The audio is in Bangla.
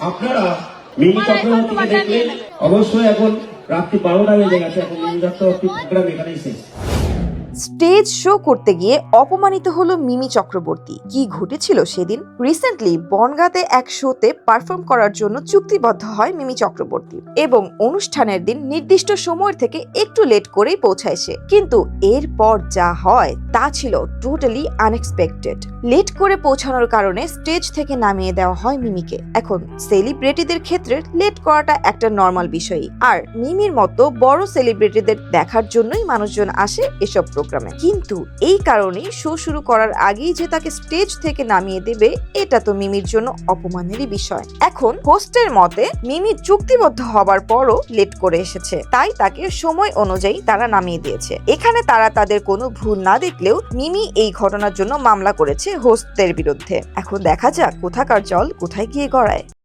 আপনারা মিমি চক্রবর্তীকে দেখলে অবশ্যই এখন রাত্রি 12টা বেজে গেছে, এখন মিমি চক্রবর্তী প্রোগ্রাম এখানেই শেষ। স্টেজ শো করতে গিয়ে অপমানিত হলো মিমি চক্রবর্তী। কি ঘটেছিল সেদিন? রিসেন্টলি বনগাঁতে এক শোতে পারফর্ম করার জন্য চুক্তিবদ্ধ হয় মিমি চক্রবর্তী এবং অনুষ্ঠানের দিন নির্দিষ্ট সময়ের থেকে একটু লেট করেই পৌঁছায় সে। কিন্তু এরপর যা হয় তা ছিল টোটালি আনএক্সপেক্টেড। লেট করে পৌঁছানোর কারণে স্টেজ থেকে নামিয়ে দেওয়া হয় মিমিকে। এখন সেলিব্রিটিদের ক্ষেত্রে লেট করাটা একটা নর্মাল বিষয়, আর মিমির মতো বড় সেলিব্রিটিদের দেখার জন্যই মানুষজন আসে এসব প্রোগ্রামে। কিন্তু এই কারণে শো শুরু করার আগেই যে তাকে স্টেজ থেকে নামিয়ে দেবে, এটা তো মিমির জন্য অপমানেরই বিষয়। এখন হোস্টের মতে মিমি চুক্তিবদ্ধ হবার পরও লেট করে এসেছে, তাই তাকে সময় অনুযায়ী তারা নামিয়ে দিয়েছে। এখানে তারা তাদের কোনো ভুল না দেখলেও মিমি এই ঘটনার জন্য মামলা করেছে হোস্টদের বিরুদ্ধে। এখন দেখা যাক কোথাকার জল কোথায় গিয়ে গড়ায়।